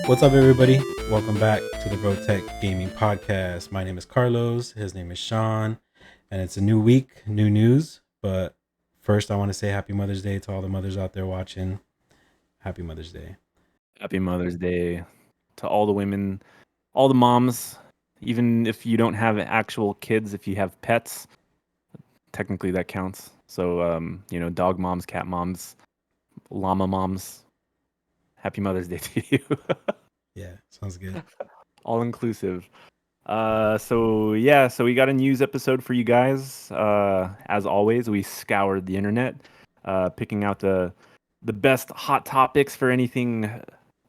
What's up, everybody? Welcome back to the Tech Gaming Podcast. My name is Carlos. His name is Sean, and it's a new week, new news. But first, I want to say Happy Mother's Day to all the mothers out there watching. Happy Mother's Day. Happy Mother's Day to all the women, all the moms, even if you don't have actual kids, if you have pets, technically that counts. So, dog moms, cat moms, llama moms, happy Mother's Day to you. Yeah, sounds good. All inclusive. So we got a news episode for you guys. As always, we scoured the internet, picking out the best hot topics for anything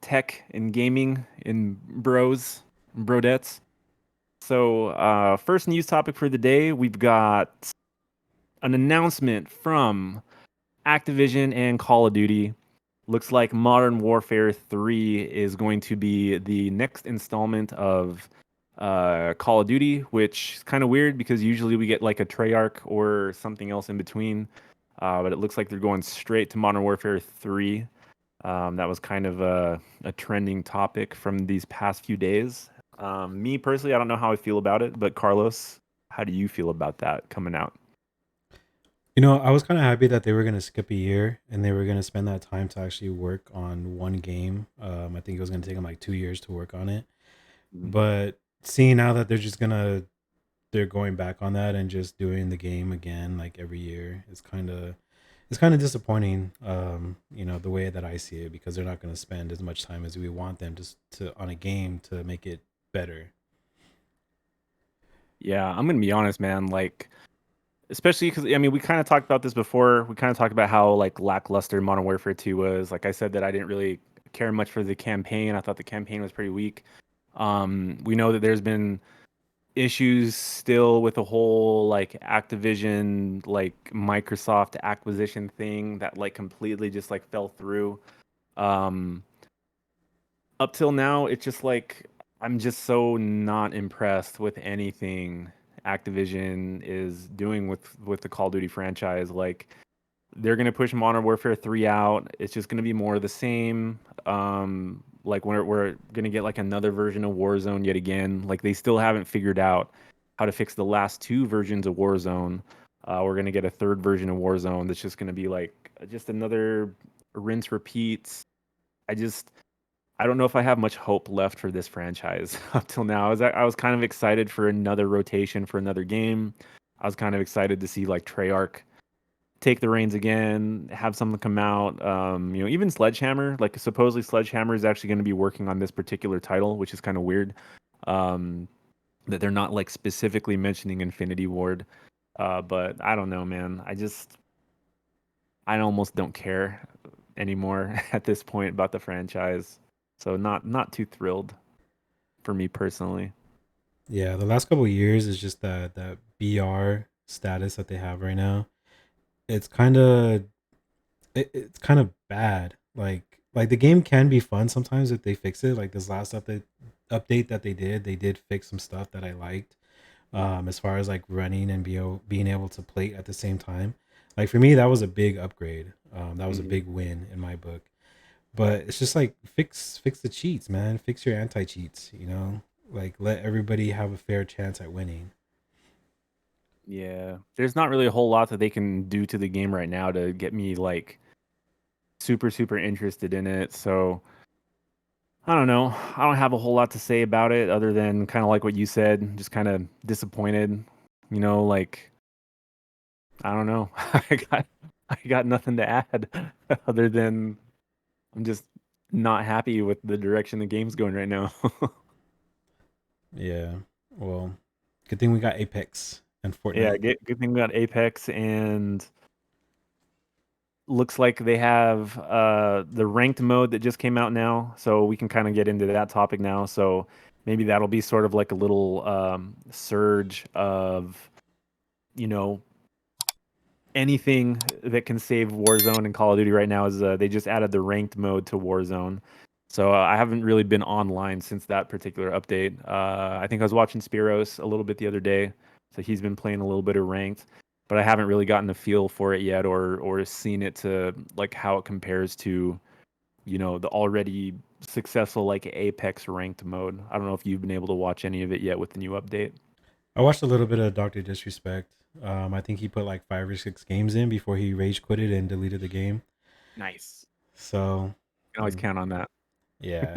tech and gaming in brodettes. So, first news topic for the day, we've got an announcement from Activision and Call of Duty. Looks like Modern Warfare 3 is going to be the next installment of Call of Duty, which is kind of weird because usually we get like a Treyarch or something else in between. But it looks like they're going straight to Modern Warfare 3. That was kind of a trending topic from these past few days. Me personally, I don't know how I feel about it, but Carlos, how do you feel about that coming out? I was kind of happy that they were going to skip a year and they were going to spend that time to actually work on one game. I think it was going to take them like 2 years to work on it. But seeing now that they're going back on that and just doing the game again like every year, it's kind of disappointing. The way that I see it, because they're not going to spend as much time as we want them to on a game to make it better. Yeah, I'm gonna be honest, man. Like, especially because we kind of talked about this before. We kind of talked about how like lackluster Modern Warfare 2 was. Like I said, that I didn't really care much for the campaign. I thought the campaign was pretty weak. We know that there's been issues still with the whole like Activision, like Microsoft acquisition thing that like completely just like fell through. Um, Up till now, it's just like I'm just so not impressed with anything Activision is doing with the Call of Duty franchise. Like they're gonna push Modern Warfare 3 out. It's just gonna be more of the same. Like we're gonna get like another version of Warzone yet again. Like they still haven't figured out how to fix the last two versions of Warzone. We're gonna get a third version of Warzone that's just gonna be like just another rinse repeats. I don't know if I have much hope left for this franchise up till now. I was kind of excited for another rotation for another game. I was kind of excited to see like Treyarch take the reins again, have something come out. Even Sledgehammer, like supposedly Sledgehammer is actually going to be working on this particular title, which is kind of weird. That they're not like specifically mentioning Infinity Ward. But I don't know, man. I almost don't care anymore at this point about the franchise. So not too thrilled for me personally. Yeah, the last couple of years is just that BR status that they have right now. It's kind of it's kind of bad. Like the game can be fun sometimes if they fix it. Like this last update that they did fix some stuff that I liked. As far as like running and being able to play at the same time. Like for me, that was a big upgrade. That was a big win in my book. But it's just like fix the cheats, man. Fix your anti cheats. Like let everybody have a fair chance at winning. Yeah, there's not really a whole lot that they can do to the game right now to get me like super interested in it. So I don't know. I don't have a whole lot to say about it other than kind of like what you said, just kind of disappointed. Like I don't know. I got nothing to add other than I'm just not happy with the direction the game's going right now. Yeah. Well, good thing we got Apex and Yeah, Fortnite. good thing we got Apex, and looks like they have the ranked mode that just came out now, so we can kind of get into that topic now. So maybe that'll be sort of like a little surge of you know anything that can save Warzone and Call of Duty right now is they just added the ranked mode to Warzone. So I haven't really been online since that particular update. I think I was watching Spiros a little bit the other day, so he's been playing a little bit of ranked, but I haven't really gotten a feel for it yet, or seen it to like how it compares to the already successful like Apex ranked mode. I don't know if you've been able to watch any of it yet with the new update. I watched a little bit of Doctor Disrespect. I think he put like 5 or 6 games in before he rage quitted and deleted the game. Nice. So, You can always mm, count on that. yeah.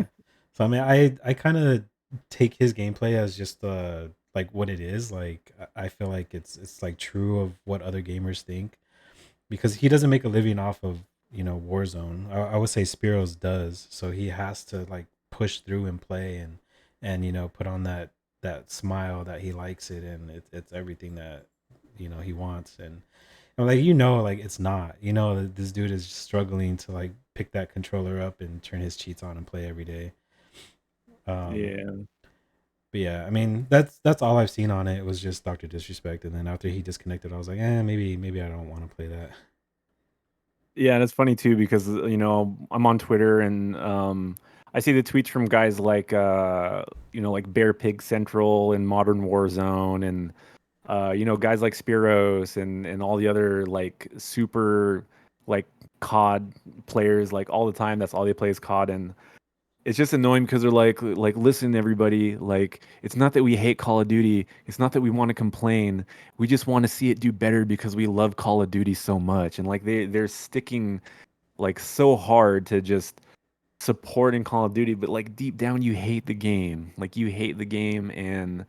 So I mean, I kind of take his gameplay as just like what it is. Like I feel like it's like true of what other gamers think because he doesn't make a living off of Warzone. I would say Spiros does, so he has to like push through and play and put on that smile that he likes it, and it's everything that he wants. And I'm like, like it's not, that this dude is struggling to like pick that controller up and turn his cheats on and play every day. um Yeah. but yeah, I mean, that's all I've seen on it. It was just Dr. Disrespect, and then after he disconnected, I was like, maybe I don't want to play that. Yeah, and it's funny too because I'm on Twitter and I see the tweets from guys like like Bear Pig Central and Modern Warzone and guys like Spiros and all the other like super like COD players like all the time. That's all they play is COD, and it's just annoying because they're like listen everybody, like it's not that we hate Call of Duty, it's not that we want to complain, we just want to see it do better because we love Call of Duty so much. And like they're sticking like so hard to just supporting Call of Duty, but like deep down you hate the game, like you hate the game, and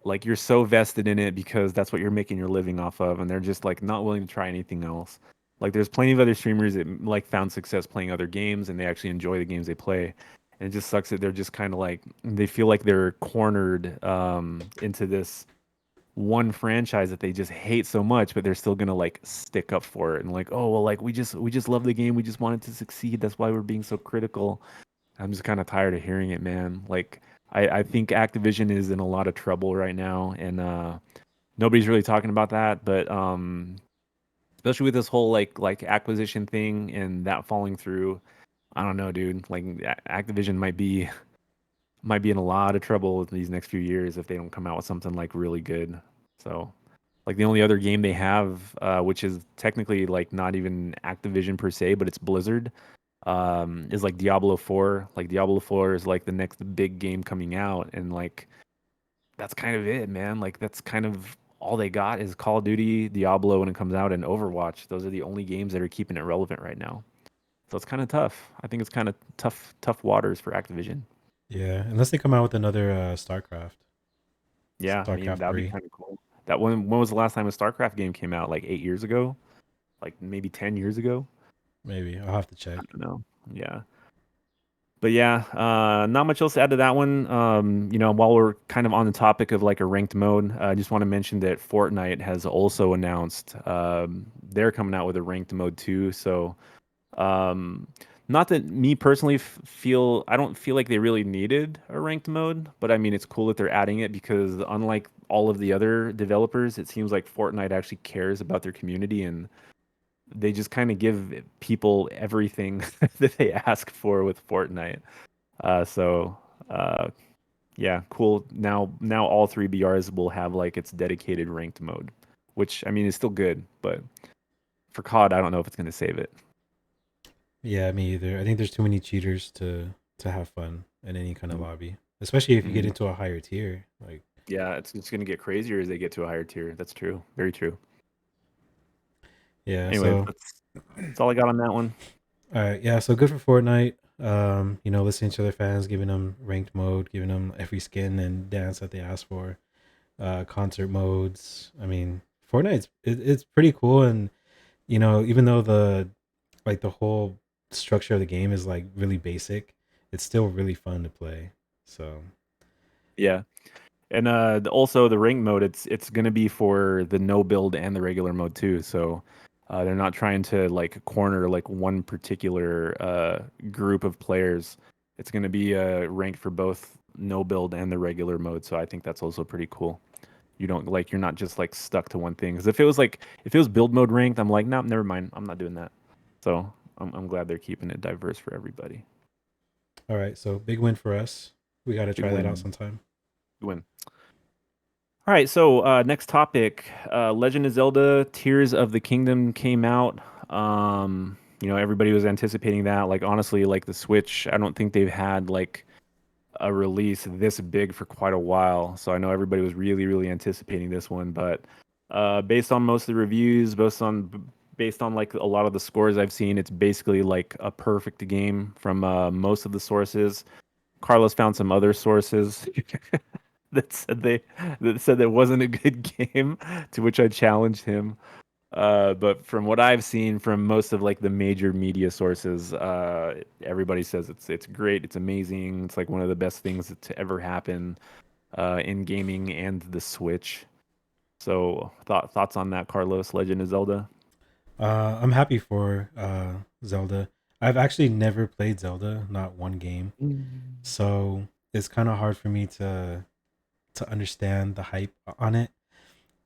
like you're so vested in it because that's what you're making your living off of, and they're just like not willing to try anything else. Like there's plenty of other streamers that like found success playing other games and they actually enjoy the games they play. And it just sucks that they're just kind of like they feel like they're cornered into this one franchise that they just hate so much, but they're still gonna like stick up for it and like, oh well, like we just love the game, we just want it to succeed. That's why we're being so critical. I'm just kind of tired of hearing it, man. Like, I think Activision is in a lot of trouble right now, and nobody's really talking about that. But especially with this whole like acquisition thing and that falling through, I don't know, dude. Like, Activision might be in a lot of trouble with these next few years if they don't come out with something like really good. So, like the only other game they have, which is technically like not even Activision per se, but it's Blizzard, is like Diablo 4. Like Diablo 4 is like the next big game coming out, and like that's kind of it, man. Like that's kind of all they got is Call of Duty, Diablo when it comes out, and Overwatch. Those are the only games that are keeping it relevant right now. So it's kind of tough. I think it's kind of tough waters for Activision. Yeah, unless they come out with another Yeah, I mean StarCraft that would be 3, kind of cool. That one. When was the last time a StarCraft game came out? Like 8 years ago? Like maybe 10 years ago? maybe. I'll have to I check. don't know. Yeah. But yeah, not much else to add to that one. While we're kind of on the topic of like a ranked mode, I just want to mention that Fortnite has also announced they're coming out with a ranked mode too. So, um, not that me personally feel, I don't feel like they really needed a ranked mode, but I mean, it's cool that they're adding it because unlike all of the other developers, it seems like Fortnite actually cares about their community and they just kind of give people everything that they ask for with Fortnite. So yeah, cool. Now all three BRs will have like its dedicated ranked mode, which I mean is still good, but for COD, I don't know if it's gonna save it. Yeah, me either. I think there's too many cheaters to have fun in any kind of lobby, especially if you get Mm-hmm. into a higher tier. Like, Yeah, it's gonna get crazier as they get to a higher tier. That's true. Very true. yeah. Anyways, So, that's all I got on that one. all right, yeah. So good for Fortnite. Listening to their fans, giving them ranked mode, giving them every skin and dance that they ask for. Concert modes. I mean, it's pretty cool, and even though the whole structure of the game is like really basic, it's still really fun to play. So Yeah. And also the rank mode, it's gonna be for the no build and the regular mode too. So they're not trying to like corner like one particular group of players. It's gonna be ranked for both no build and the regular mode. So I think that's also pretty cool. You don't like you're not just like stuck to one thing. Because if it was build mode ranked, I'm like, no, never mind. I'm not doing that. So I'm glad they're keeping it diverse for everybody. all right, so big win for us. We got to Big try that out win. sometime. Big win. All right, so next topic, Legend of Zelda: Tears of the Kingdom came out. everybody was anticipating that. Like honestly, like the Switch, I don't think they've had like a release this big for quite a while. So I know everybody was really, really anticipating this one. But based on most of the reviews, based on like a lot of the scores I've seen, it's basically like a perfect game from most of the sources. Carlos found some other sources that said they that said it wasn't a good game, to which I challenged him. But from what I've seen from most of like the major media sources, everybody says it's great, it's amazing, it's like one of the best things to ever happen in gaming and the Switch. So thoughts on that, Carlos? Legend of Zelda. I'm happy for Zelda. I've actually never played Zelda, not one game. Mm. So it's kind of hard for me to understand the hype on it.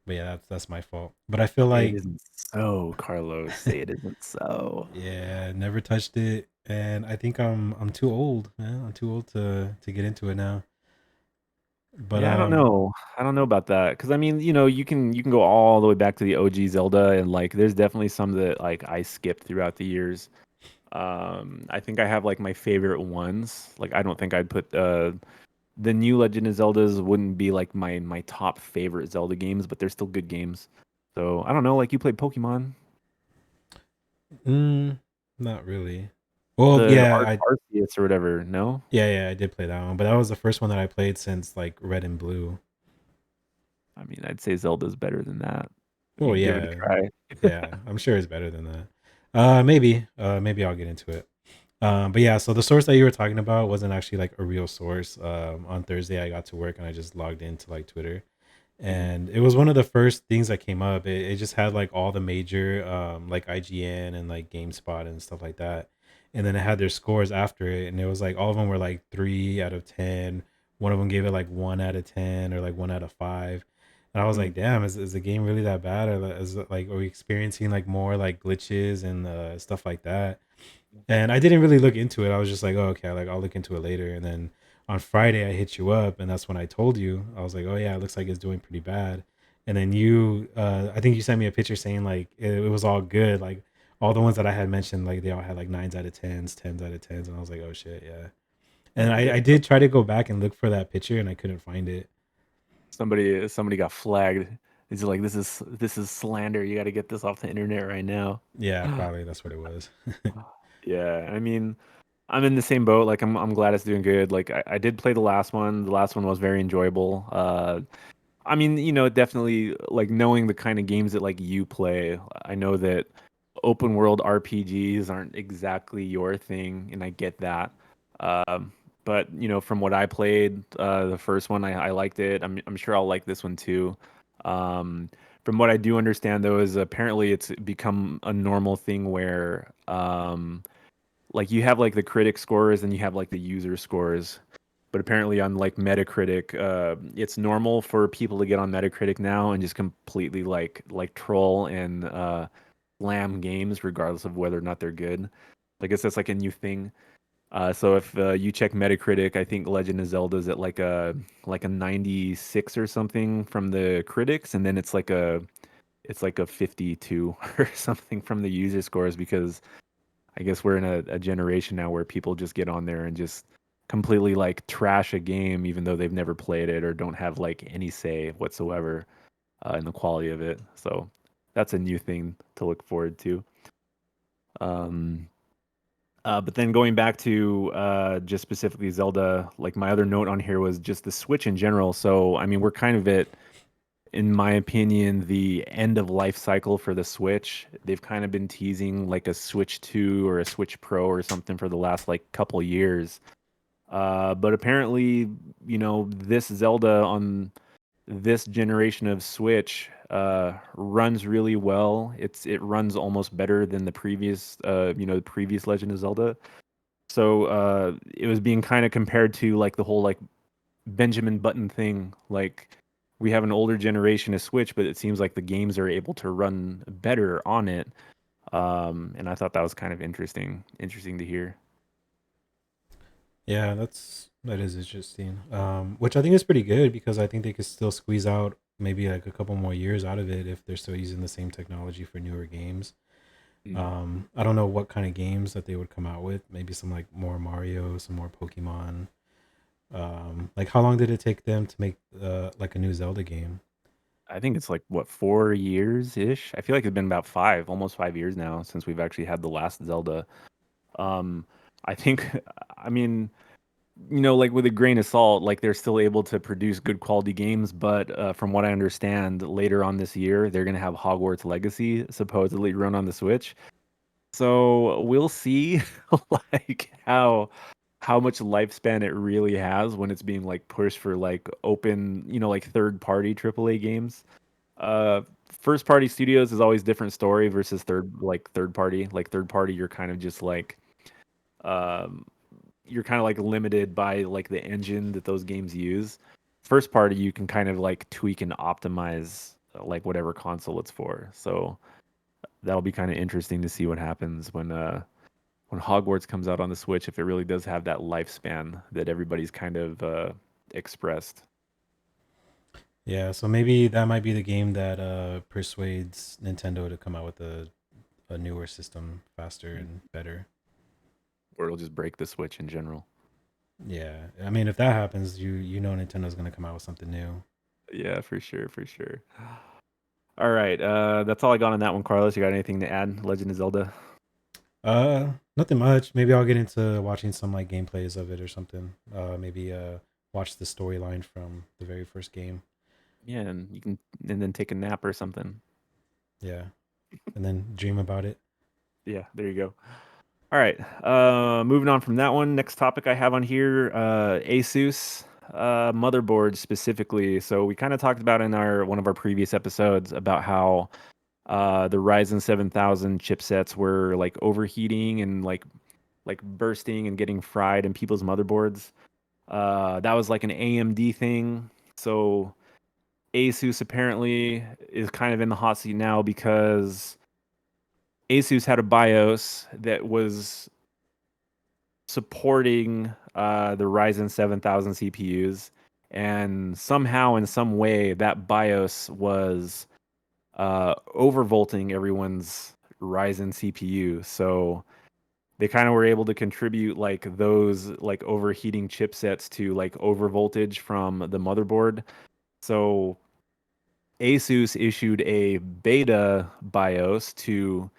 But yeah, that's my fault. But I feel Say it like isn't so, Carlos. Say it isn't so. yeah, never touched it, and I think I'm too old, man. I'm too old to get into it now. But Yeah, I don't know. I don't know about that because I mean, you can go all the way back to the OG Zelda, and like, there's definitely some that like I skipped throughout the years. I think I have like my favorite ones. Like, I don't think I'd put the new Legend of Zeldas wouldn't be like my top favorite Zelda games, but they're still good games. So I don't know. Like, you played Pokemon, mm, not really. Well, the yeah, I Arceus or whatever. No, yeah, I did play that one, but that was the first one that I played since like Red and Blue. I mean, I'd say Zelda's better than that. I Well, mean, give it a yeah, try. yeah, I'm sure it's better than that. Maybe I'll get into it. But yeah, so the source that you were talking about wasn't actually like a real source. On Thursday, I got to work and I just logged into like Twitter, Mhm. and it was one of the first things that came up. It just had like all the major like IGN and like GameSpot and stuff like that, and then it had their scores after it, and it was like all of them were like 3 out of 10. One of them gave it like 1 out of 10 or like 1 out of 5. And I was Mm. like, damn, is the game really that bad, or is it like, are we experiencing like more like glitches and stuff like that? And I didn't really look into it. I was just like, oh, okay, like I'll look into it later. And then on Friday, I hit you up, and that's when I told you. I was like, oh yeah, it looks like it's doing pretty bad. And then I think you sent me a picture saying like it was all good. Like all the ones that I had mentioned, like they all had like 9s out of 10s, 10s out of 10s, and I was like, oh shit, yeah. And I Yeah. did try to go back and look for that picture, and I couldn't find it. Somebody got flagged. It's like, this is slander. You got to get this off the internet right now. Yeah, probably that's what it was. Yeah, I mean, I'm in the same boat. Like, I'm glad it's doing good. Like, I did play the last one. The last one was very enjoyable. I mean, definitely like knowing the kind of games that like you play. I know that open world RPGs aren't exactly your thing, and I get that. But from what I played, the first one, I liked it. I'm sure I'll like this one too. Um, from what I do understand, though, is apparently it's become a normal thing where like you have like the critic scores and you have like the user scores. But apparently on like Metacritic, it's normal for people to get on Metacritic now and just completely like troll and slam games regardless of whether or not they're good. I guess that's like a new thing. So if you check Metacritic, I think Legend of Zelda is at like a 96 or something from the critics, and then it's like a 52 or something from the user scores, because I guess we're in a generation now where people just get on there and just completely like trash a game even though they've never played it or don't have like any say whatsoever in the quality of it. So that's a new thing to look forward to. Um, but then going back to just specifically Zelda, like my other note on here was just the Switch in general. So I mean, we're kind of at, in my opinion, the end of life cycle for the Switch. They've kind of been teasing like a Switch 2 or a Switch Pro or something for the last like couple years. But apparently, this Zelda on this generation of Switch runs really well. It runs almost better than the previous Legend of Zelda. So it was being kind of compared to like the whole like Benjamin Button thing. Like, we have an older generation of Switch, but it seems like the games are able to run better on it. And I thought that was kind of interesting to hear. Yeah, that is interesting. Which I think is pretty good because I think they could still squeeze out maybe like a couple more years out of it if they're still using the same technology for newer games. Mm. I don't know what kind of games that they would come out with. Maybe some like more Mario, some more Pokemon. Like how long did it take them to make like a new Zelda game? I think it's like what 4 years ish. I feel like it's been about five, almost 5 years now since we've actually had the last Zelda. Um, I think, I mean, like with a grain of salt, like they're still able to produce good quality games. But from what I understand, later on this year, they're gonna have Hogwarts Legacy supposedly run on the Switch. So we'll see, like how much lifespan it really has when it's being like pushed for like open, like third party AAA games. First party studios is always different story versus third party. Like third party, you're kind of just like um you're kind of like limited by like the engine that those games use. First party, you can kind of like tweak and optimize like whatever console it's for. So that'll be kind of interesting to see what happens when Hogwarts comes out on the Switch, if it really does have that lifespan that everybody's kind of expressed. Yeah, so maybe that might be the game that persuades Nintendo to come out with a newer system faster and better. Or it'll just break the Switch in general. Yeah, I mean if that happens, you know Nintendo's gonna come out with something new. Yeah, for sure, for sure. All right, that's all I got on that one, Carlos. You got anything to add? Legend of Zelda. Nothing much. Maybe I'll get into watching some like gameplays of it or something. Maybe watch the storyline from the very first game. Yeah, and you can and then take a nap or something. Yeah, and then dream about it. Yeah, there you go. All right. Moving on from that one. Next topic I have on here, Asus motherboards specifically. So we kind of talked about in our one of our previous episodes about how the Ryzen 7000 chipsets were like overheating and like bursting and getting fried in people's motherboards. That was like an AMD thing. So Asus apparently is kind of in the hot seat now because Asus had a BIOS that was supporting the Ryzen 7000 CPUs, and somehow, in some way, that BIOS was overvolting everyone's Ryzen CPU. So they kind of were able to contribute like those like overheating chipsets to like overvoltage from the motherboard. So Asus issued a beta BIOS to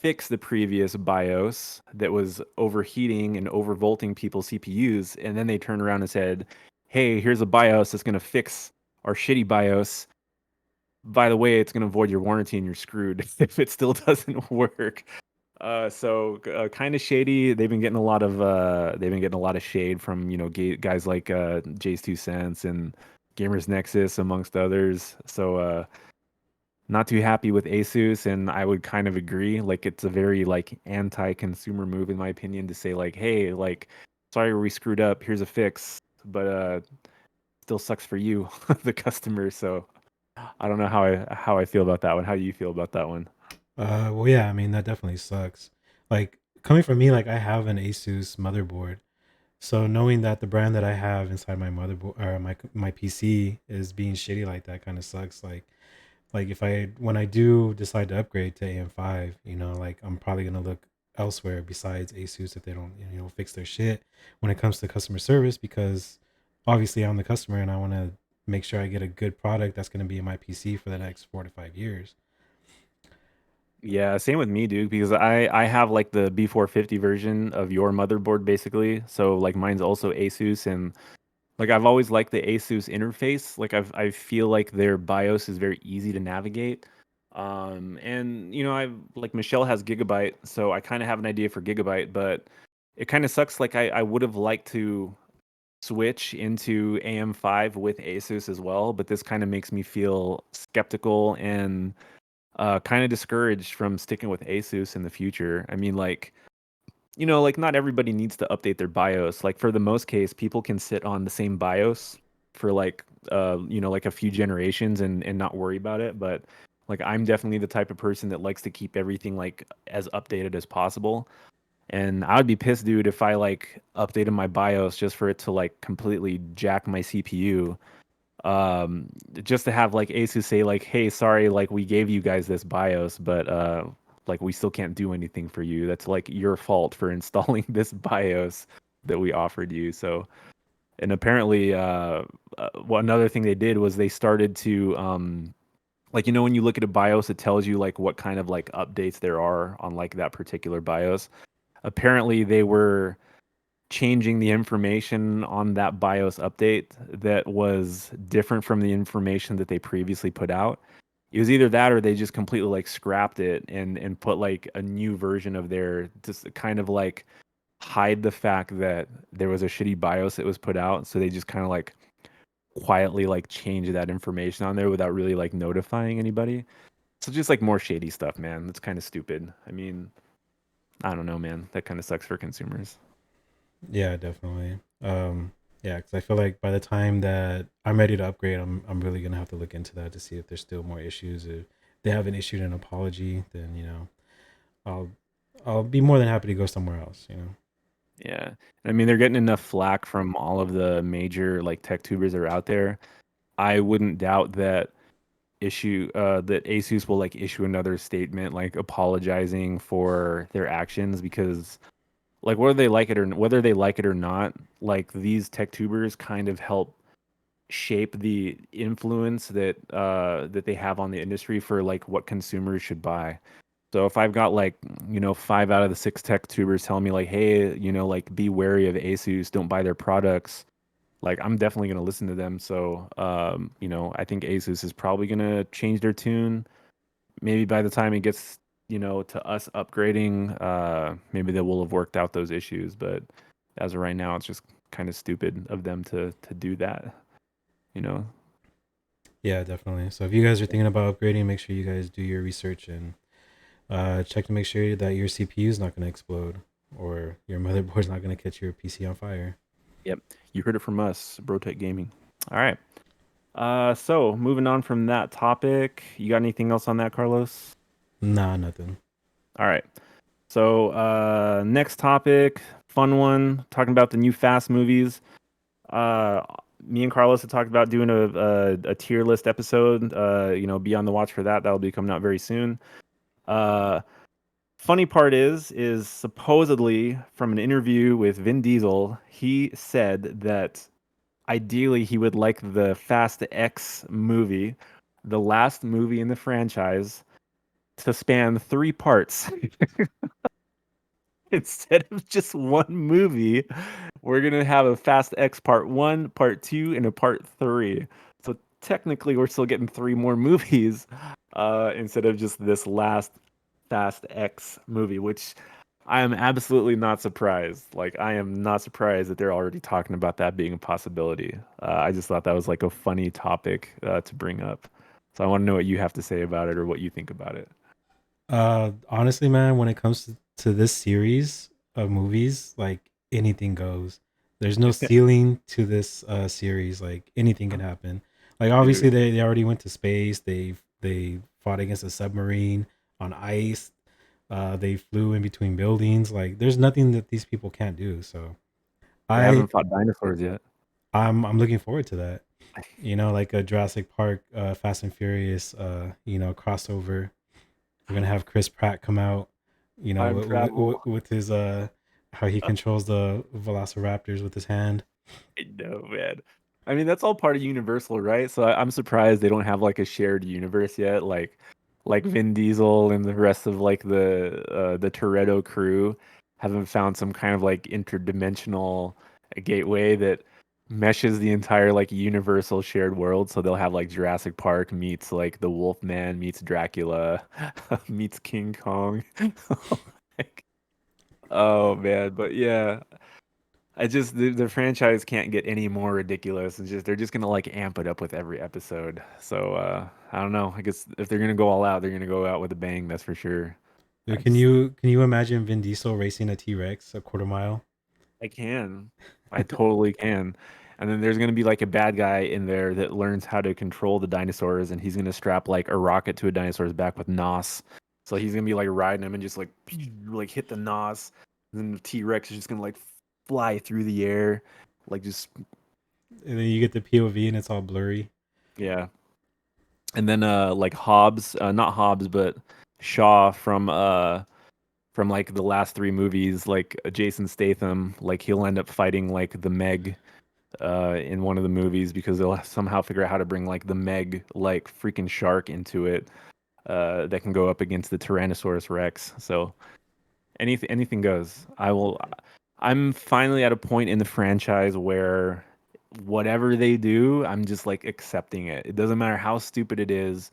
fix the previous BIOS that was overheating and overvolting people's CPUs, and then they turned around and said, "Hey, here's a BIOS that's going to fix our shitty BIOS. By the way, it's going to void your warranty and you're screwed if it still doesn't work." So kind of shady. They've been getting a lot of shade from guys like Jay's Two Cents and Gamers Nexus amongst others. So not too happy with Asus, and I would kind of agree. Like it's a very like anti-consumer move in my opinion to say like, hey, like sorry we screwed up. Here's a fix, but still sucks for you, the customer. So I don't know how I feel about that one. How do you feel about that one? Well, yeah, I mean that definitely sucks. Like coming from me, like I have an Asus motherboard, so knowing that the brand that I have inside my motherboard or my PC is being shitty like that kind of sucks. Like if I when I do decide to upgrade to AM5, like I'm probably gonna look elsewhere besides Asus if they don't fix their shit when it comes to customer service because obviously I'm the customer and I want to make sure I get a good product that's gonna be in my PC for the next 4 to 5 years. Yeah, same with me, dude, because I have like the B450 version of your motherboard basically. So like mine's also Asus, and like I've always liked the Asus interface. Like I feel like their BIOS is very easy to navigate. And I like Michelle has Gigabyte, so I kind of have an idea for Gigabyte, but it kind of sucks. Like I would have liked to switch into AM5 with Asus as well, but this kind of makes me feel skeptical and kind of discouraged from sticking with Asus in the future. I mean, like not everybody needs to update their BIOS. Like for the most case, people can sit on the same BIOS for like like a few generations and not worry about it. But like I'm definitely the type of person that likes to keep everything like as updated as possible. And I would be pissed, dude, if I like updated my BIOS just for it to like completely jack my CPU. Just to have like Asus say like, "Hey, sorry, like we gave you guys this BIOS, but like we still can't do anything for you. That's like your fault for installing this BIOS that we offered you. So, and apparently, another thing they did was they started to like when you look at a BIOS, it tells you like what kind of like updates there are on like that particular BIOS. Apparently, they were changing the information on that BIOS update that was different from the information that they previously put out. It was either that or they just completely like scrapped it and put like a new version of their, just kind of like hide the fact that there was a shitty BIOS that was put out. So they just kind of like quietly like change that information on there without really like notifying anybody. So just like more shady stuff, man. That's kind of stupid. I mean, I don't know, man. That kind of sucks for consumers. Yeah, definitely. Yeah, because I feel like by the time that I'm ready to upgrade, I'm really gonna have to look into that to see if there's still more issues. If they haven't issued an apology, then I'll I'll be more than happy to go somewhere else. Yeah. I mean, they're getting enough flack from all of the major like tech tubers that are out there. I wouldn't doubt that that Asus will like issue another statement like apologizing for their actions because like whether they like it or not, like these tech tubers kind of help shape the influence that they have on the industry for like what consumers should buy. So if I've got like, 5 out of the 6 tech tubers telling me like, hey, like be wary of Asus, don't buy their products, like I'm definitely gonna listen to them. So I think Asus is probably gonna change their tune. Maybe by the time it gets, to us upgrading, maybe they will have worked out those issues. But as of right now, it's just kind of stupid of them to do that, you know. Yeah, definitely. So if you guys are thinking about upgrading, make sure you guys do your research and check to make sure that your CPU is not going to explode or your motherboard's not going to catch your PC on fire. Yep. You heard it from us, BroTech Gaming. All right. So moving on from that topic, you got anything else on that, Carlos? Nah, nothing. All right. So next topic, fun one, talking about the new Fast movies. Uh, Me and Carlos have talked about doing a tier list episode. Be on the watch for that. That'll be coming out very soon. Uh, Funny part is supposedly from an interview with Vin Diesel, he said that ideally he would like the Fast X movie, the last movie in the franchise, to span 3 parts. Instead of just one movie, we're gonna have a Fast X Part 1, Part 2, and a Part 3. So technically we're still getting 3 more movies instead of just this last Fast X movie, which I am absolutely not surprised. Like, I am not surprised that they're already talking about that being a possibility. I just thought that was like a funny topic to bring up. So I want to know what you have to say about it or what you think about it. Honestly, man, when it comes to this series of movies, like anything goes. There's no ceiling to this series. Like anything can happen. Like obviously Dude, they already went to space. They fought against a submarine on ice. They flew in between buildings. Like there's nothing that these people can't do. So they I haven't fought dinosaurs yet. I'm looking forward to that. Like a Jurassic Park, Fast and Furious, crossover. We're gonna have Chris Pratt come out, Time travel. with his how he controls the Velociraptors with his hand. I know, man. I mean, that's all part of Universal, right? So I'm surprised they don't have like a shared universe yet, like Vin Diesel and the rest of like the Toretto crew haven't found some kind of like interdimensional gateway that meshes the entire like Universal shared world. So they'll have like Jurassic Park meets like the Wolfman meets Dracula meets King Kong. Like, oh man, but yeah. I just the franchise can't get any more ridiculous. It's just they're just gonna like amp it up with every episode. So I don't know. I guess if they're gonna go all out, they're gonna go out with a bang. That's for sure. I Dude, just can you imagine Vin Diesel racing a T Rex a quarter mile? I can, I totally can. And then there's gonna be like a bad guy in there that learns how to control the dinosaurs, and he's gonna strap like a rocket to a dinosaur's back with nos. So he's gonna be like riding him and just like like hit the nos, and then the T Rex is just gonna like fly through the air, like just And then you get the POV and it's all blurry. yeah. And then like Hobbs, not Hobbs, but Shaw from like the last three movies, like Jason Statham, like he'll end up fighting like the Meg in one of the movies because they'll somehow figure out how to bring like the Meg like freaking shark into it that can go up against the Tyrannosaurus Rex. So anything goes. I'm finally at a point in the franchise where whatever they do, I'm just like accepting it. It doesn't matter how stupid it is.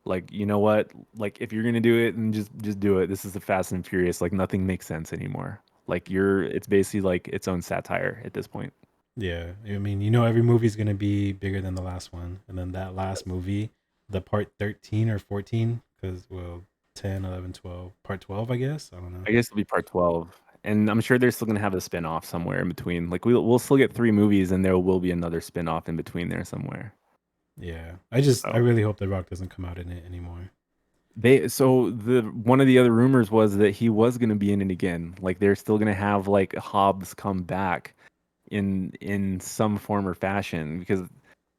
Like, you know what? Like if you're gonna do it, then just do it. This is the Fast and Furious. Like nothing makes sense anymore. Like it's basically like its own satire at this point. Yeah, I mean, you know, every movie's gonna be bigger than the last one, and then that last movie, the part 13 or 14, because well, 10, 11, 12, part 12, I guess. I don't know. I guess it'll be part 12. And I'm sure they're still gonna have a spin-off somewhere in between. Like we'll still get three movies and there will be another spin-off in between there somewhere. Yeah, I So really hope The Rock doesn't come out in it anymore. the one of the other rumors was that he was gonna be in it again. Like they're still gonna have like Hobbs come back in some form or fashion because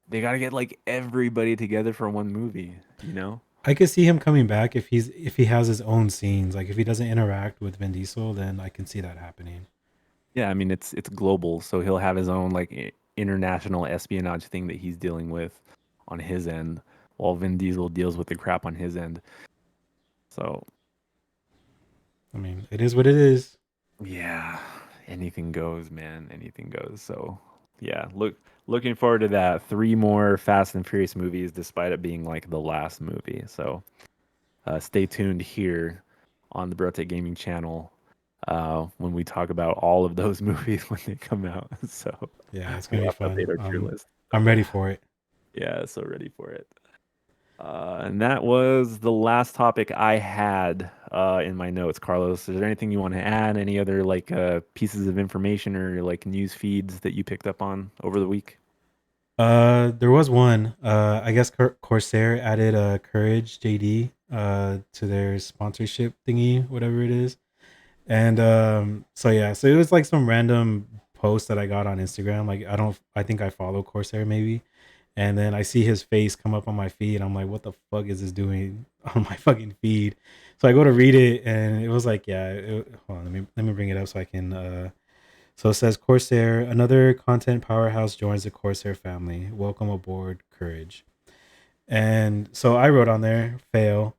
they gotta get like everybody together for one movie, you know? I could see him coming back if he has his own scenes. Like if he doesn't interact with Vin Diesel, then I can see that happening. Yeah, I mean it's global, so he'll have his own like international espionage thing that he's dealing with on his end, while Vin Diesel deals with the crap on his end. So I mean, it is what it is. yeah, anything goes, man. Anything goes. So yeah, looking forward to that. Three more Fast and Furious movies, despite it being like the last movie. So stay tuned here on the Brote Gaming channel when we talk about all of those movies when they come out. So Yeah, it's gonna we'll be have to fun. update our tier list. I'm ready for it. Yeah, so ready for it. And that was the last topic I had in my notes, Carlos. Is there anything you want to add? Any other like pieces of information or like news feeds that you picked up on over the week? There was one. I guess Corsair added Courage JD to their sponsorship thingy, whatever it is. And so yeah, so it was like some random post that I got on Instagram. Like I think I follow Corsair maybe. And then I see his face come up on my feed. I'm like, what the fuck is this doing on my fucking feed? So I go to read it, and it was like, yeah. Hold on, let me bring it up so I can. So it says Corsair, another content powerhouse joins the Corsair family. Welcome aboard, Courage. And so I wrote on there, fail,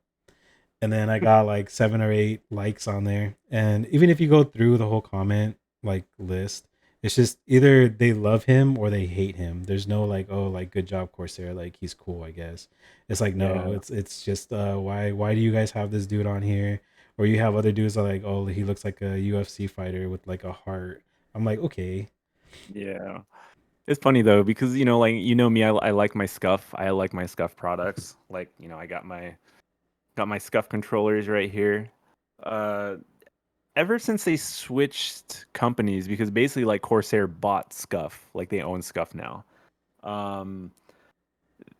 and then I got like 7 or 8 likes on there. And even if you go through the whole comment like list, it's just either they love him or they hate him. There's no like, oh, like good job Corsair, like he's cool, I guess. It's like no, Yeah, it's just why do you guys have this dude on here? Or you have other dudes that are like, oh, he looks like a UFC fighter with like a heart. I'm like, okay. yeah. It's funny though because like me, I like my scuff. I like my scuff products. Like I got my scuff controllers right here. Uh, Ever since they switched companies, because basically like Corsair bought Scuff, like they own Scuff now. Um,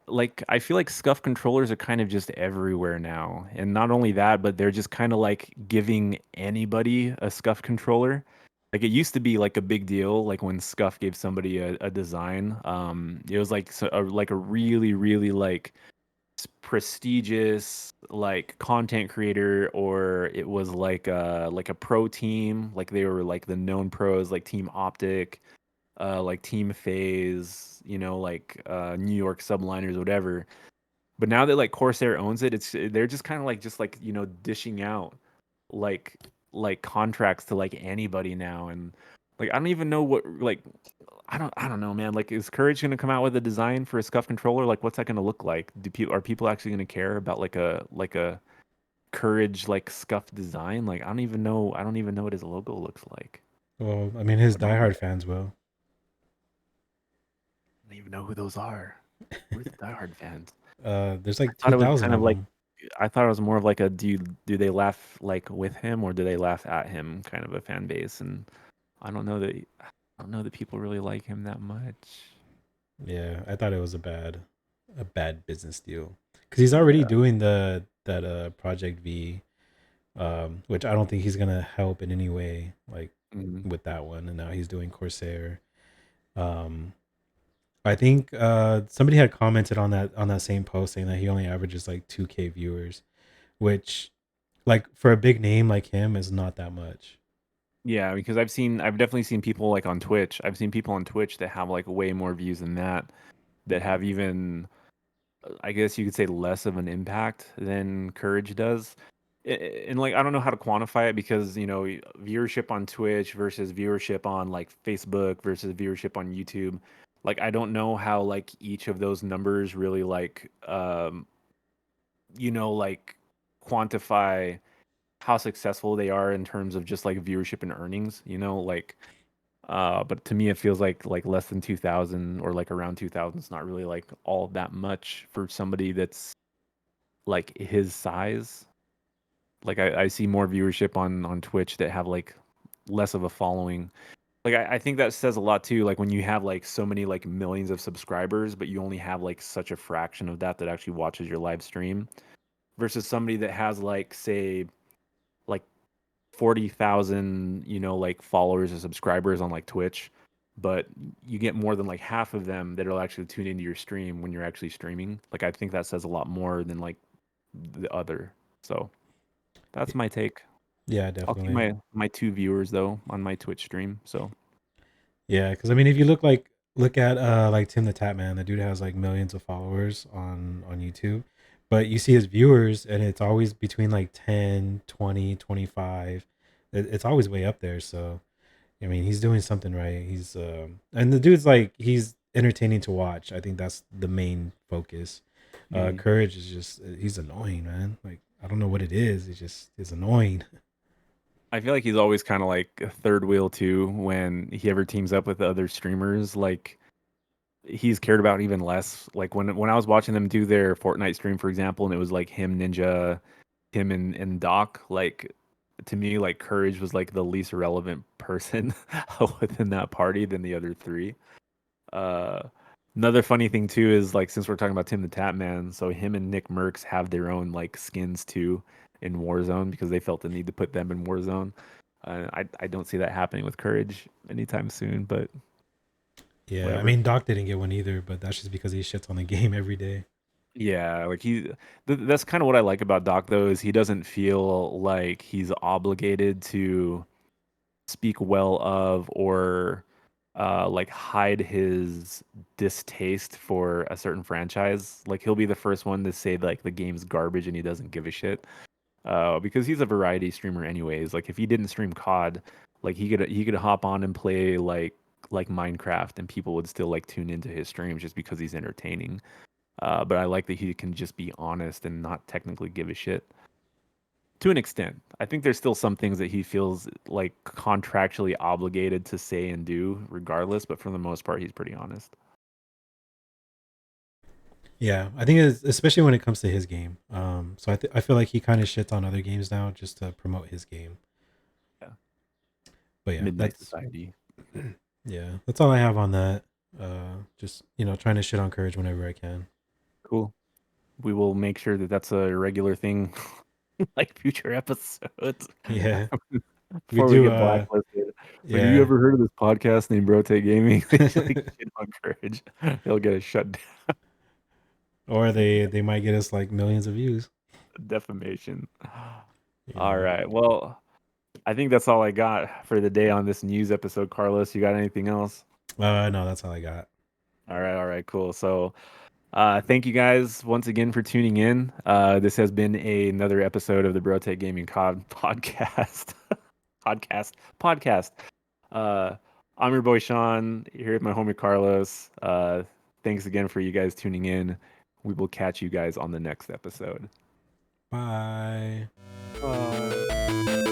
like I feel like Scuff controllers are kind of just everywhere now, and not only that, but they're just kind of like giving anybody a Scuff controller. Like it used to be like a big deal, like when Scuff gave somebody a design. It was like like a really really like prestigious like content creator, or it was like a pro team, like they were like the known pros like Team Optic, like Team Phase, like New York Subliners, whatever. But now that like Corsair owns it, they're just kind of like dishing out like contracts to like anybody now. And like I don't even know what like I don't know, man. Like, is Courage gonna come out with a design for a Scuff controller? Like, what's that gonna look like? Are people actually gonna care about like a Courage like Scuff design? Like, I don't even know. I don't even know what his logo looks like. Well, I mean his I don't, diehard fans will. I don't even know who those are. Where's the diehard fans? There's I like thought it was 2,000 kind of of like. them. I thought it was more of like a do they laugh like with him or do they laugh at him kind of a fan base, and I don't know that people really like him that much. Yeah, I thought it was a bad business deal because he's already Yeah. doing that Project V, which I don't think he's gonna help in any way, like Mhm. with that one. And now he's doing Corsair. Um, I think somebody had commented on that same post saying that he only averages like 2K viewers, which like for a big name like him is not that much. Yeah, because I've definitely seen people like on Twitch. I've seen people on Twitch that have like way more views than that, that have even, I guess you could say, less of an impact than Courage does. And like I don't know how to quantify it because viewership on Twitch versus viewership on like Facebook versus viewership on YouTube. Like I don't know how like each of those numbers really like like quantify how successful they are in terms of just like viewership and earnings, like but to me it feels like less than 2000 or like around 2000 is not really like all that much for somebody that's like his size. Like I see more viewership on Twitch that have like less of a following. Like I think that says a lot too. Like when you have like so many like millions of subscribers, but you only have like such a fraction of that that actually watches your live stream, versus somebody that has like say like 40,000, like followers or subscribers on like Twitch, but you get more than like half of them that'll actually tune into your stream when you're actually streaming. Like I think that says a lot more than like the other. So that's my take. Yeah, I'll keep definitely. my two viewers though on my Twitch stream. So Yeah, because I mean, if you look at like Tim the Tap Man, the dude has like millions of followers on YouTube, but you see his viewers, and it's always between like 10, 20, 25. It's always way up there. So I mean, he's doing something right. He's and the dude's like he's entertaining to watch. I think that's the main focus. mm. Courage is just he's annoying, man. Like I don't know what it is. It's just it's annoying. I feel like he's always kind of like a third wheel too when he ever teams up with other streamers. Like he's cared about even less. Like when I was watching them do their Fortnite stream, for example, and it was like him, Ninja, him and Doc. Like to me, like Courage was like the least relevant person within that party than the other three. Uh, Another funny thing too is like since we're talking about Tim the Tap Man, so him and Nick Mercs have their own like skins too in Warzone because they felt the need to put them in Warzone. I don't see that happening with Courage anytime soon, but Yeah, I whatever. mean Doc didn't get one either, but that's just because he shits on the game every day. Yeah, like that's kind of what I like about Doc though is he doesn't feel like he's obligated to speak well of or like hide his distaste for a certain franchise. Like he'll be the first one to say like the game's garbage and he doesn't give a shit. Because he's a variety streamer anyways. Like if he didn't stream COD, like he could hop on and play like Minecraft and people would still like tune into his streams just because he's entertaining. But I like that he can just be honest and not technically give a shit to an extent. I think there's still some things that he feels like contractually obligated to say and do regardless, but for the most part, he's pretty honest. Yeah, I think it's, especially when it comes to his game. So I feel like he kind of shits on other games now just to promote his game. Yeah. But yeah, Midnight that's Society. yeah, that's all I have on that. Just trying to shit on Courage whenever I can. Cool. We will make sure that that's a regular thing, like future episodes. Yeah, we Before we do. get blacklisted. Like, have you Yeah, ever heard of this podcast named Bro Take Gaming? They just like shit on Courage. They'll get a shut down. or they might get us like millions of views. Defamation. You All know. right. Well, I think that's all I got for the day on this news episode. Carlos, you got anything else? No, that's all I got. All right, cool. So, thank you guys once again for tuning in. This has been another episode of the Brotate Gaming COD podcast. podcast. Uh, I'm your boy Sean here with my homie Carlos. Thanks again for you guys tuning in. We will catch you guys on the next episode. Bye. Bye.